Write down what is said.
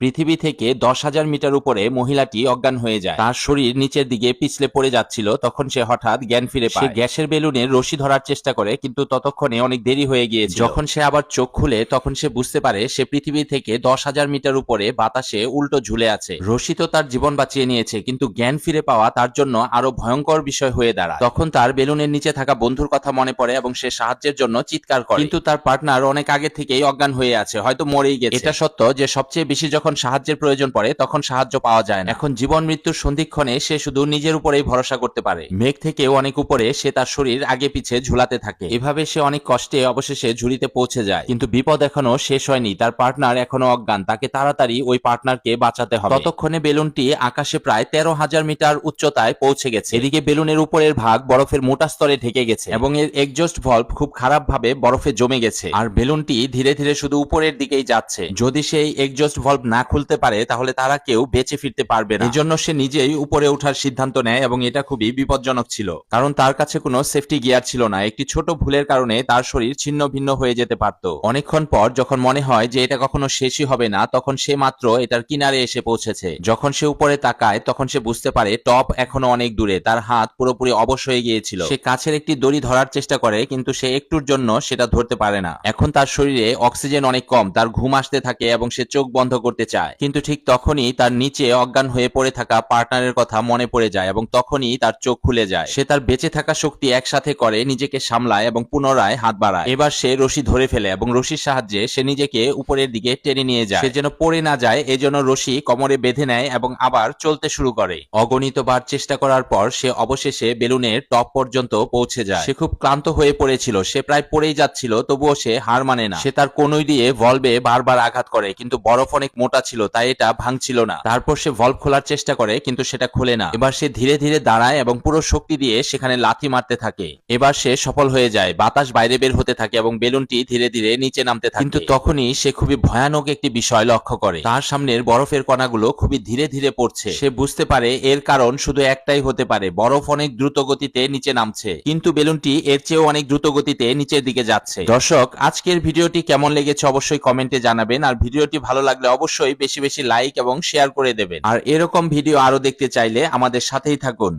পৃথিবী থেকে 10,000 মিটার উপরে মহিলাটি অজ্ঞান হয়ে যায়। তার শরীর নিচের দিকে পিছলে পড়ে যাচ্ছিল, তখন সে হঠাৎ জ্ঞান ফিরে পায়। সে গ্যাসের বেলুনের রশি ধরার চেষ্টা করে, কিন্তু ততক্ষণে অনেক দেরি হয়ে গিয়েছিল। যখন সে আবার চোখ খুলে তখন সে বুঝতে পারে সে পৃথিবী থেকে 10,000 মিটার উপরে বাতাসে উল্টো ঝুলে আছে। রশি তো তার জীবন বাঁচিয়ে নিয়েছে, কিন্তু জ্ঞান ফিরে পাওয়া তার জন্য আরো ভয়ঙ্কর বিষয় হয়ে দাঁড়ায়। তখন তার বেলুনের নিচে থাকা বন্ধুর কথা মনে পড়ে এবং সে সাহায্যের জন্য চিৎকার করে, কিন্তু তার পার্টনার অনেক আগে থেকেই অজ্ঞান হয়ে আছে, হয়তো মরেই গেছে। এটা সত্য যে সবচেয়ে বেশি যখন সাহায্যের প্রয়োজন পড়ে তখন সাহায্য পাওয়া যায় না। এখন জীবন মৃত্যুর সন্ধিক্ষণে সে শুধু নিজের উপরেই ভরসা করতে পারে। মেঘ থেকে অনেক উপরে সে তার শরীর আগে পিছে ঝুলাতে থাকে। এভাবে সে অনেক কষ্টে অবশেষে ঝুড়িতে পৌঁছে যায়, কিন্তু বিপদ এখনো শেষ হয়নি। তার পার্টনার এখনো অজ্ঞান, তাকে তাড়াতাড়ি ওই পার্টনারকে বাঁচাতে হবে। ততক্ষণে বেলুনটি আকাশে প্রায় 13,000 মিটার উচ্চতায় পৌঁছে গেছে। এদিকে বেলুনের উপরের ভাগ বরফের মোটা স্তরে ঢেকে গেছে এবং এর এক্সজস্ট ভলভ খুব খারাপ ভাবে বরফে জমে গেছে, আর বেলুনটি ধীরে ধীরে শুধু উপরের দিকেই যাচ্ছে। যদি সেই এক্সজস্ট ভলভ না খুলতে পারে তাহলে তারা কেউ বেঁচে ফিরতে পারবে না। এজন্য সে নিজেই উপরে ওঠার সিদ্ধান্ত নেয় এবং এটা খুবই বিপজ্জনক ছিল, কারণ তার কাছে কোনো সেফটি গিয়ার ছিল না। একটি ছোট ভুলের কারণে তার শরীর ছিন্ন ভিন্ন হয়ে যেতে পারত। অনেকক্ষণ পর যখন মনে হয় যে এটা কখনো শেষই হবে না, তখন সে মাত্র এটার কিনারে এসে পৌঁছেছে। যখন সে উপরে তাকায় তখন সে বুঝতে পারে টপ এখনো অনেক দূরে। তার হাত পুরোপুরি অবশ হয়ে গিয়েছিল। সে কাছের একটি দড়ি ধরার চেষ্টা করে, কিন্তু সে একটুর জন্য সেটা ধরতে পারে না। এখন তার শরীরে অক্সিজেন অনেক কম, তার ঘুম আসতে থাকে এবং সে চোখ বন্ধ করতে চায়, কিন্তু ঠিক তখনই তার নিচে অজ্ঞান হয়ে পড়ে থাকা পার্টনারের কথা মনে পড়ে যায় এবং তখনই তার চোখ খুলে যায়। সে তার বেঁচে থাকা শক্তি একসাথে করে নিজেকে সামলায় এবং পুনরায় হাত বাড়ায়। এবার সে রশি ধরে ফেলে এবং রশির সাহায্যে সে নিজেকে উপরের দিকে টেনে নিয়ে যায়। সে যেন পড়ে না যায় এজন্য রশি কোমরে বেঁধে নেয় এবং আবার চলতে শুরু করে। অগণিতবার চেষ্টা করার পর সে অবশেষে বেলুনের টপ পর্যন্ত পৌঁছে যায়। সে খুব ক্লান্ত হয়ে পড়েছিল, সে প্রায় পড়েই যাচ্ছিল, তবুও সে হার মানে না। সে তার কনুই দিয়ে ভলভে বারবার আঘাত করে, কিন্তু বরফ অনেক মোটা ছিল তাই এটা ভাঙছিল না। তারপর সে ভলভ খোলার চেষ্টা করে, কিন্তু সেটা খোলে না। এবার সে ধীরে ধীরে দাঁড়ায় এবং পুরো শক্তি দিয়ে সেখানে লাথি মারতে থাকে। এবার সে সফল হয়ে যায়, বাতাস বাইরে বের হতে থাকে এবং বেলুনটি ধীরে ধীরে নিচে নামতে থাকে। কিন্তু তখনই সে খুবই ভয়ানক একটি বিষয় লক্ষ্য করে। তার সামনের বরফের কণাগুলো খুবই ধীরে ধীরে পড়ছে। সে বুঝতে পারে এর কারণ শুধু একটাই হতে পারে, বরফ অনেক দ্রুত গতিতে নিচে নামছে, কিন্তু বেলুনটি এর চেয়েও অনেক দ্রুত গতিতে নিচের দিকে যাচ্ছে। দর্শক, আজকের ভিডিওটি কেমন লেগেছে অবশ্যই কমেন্টে জানাবেন, আর ভিডিওটি ভালো লাগলে অবশ্যই বেশি বেশি লাইক এবং শেয়ার করে দেবেন। আর এরকম ভিডিও আরো দেখতে চাইলে আমাদের সাথেই থাকুন।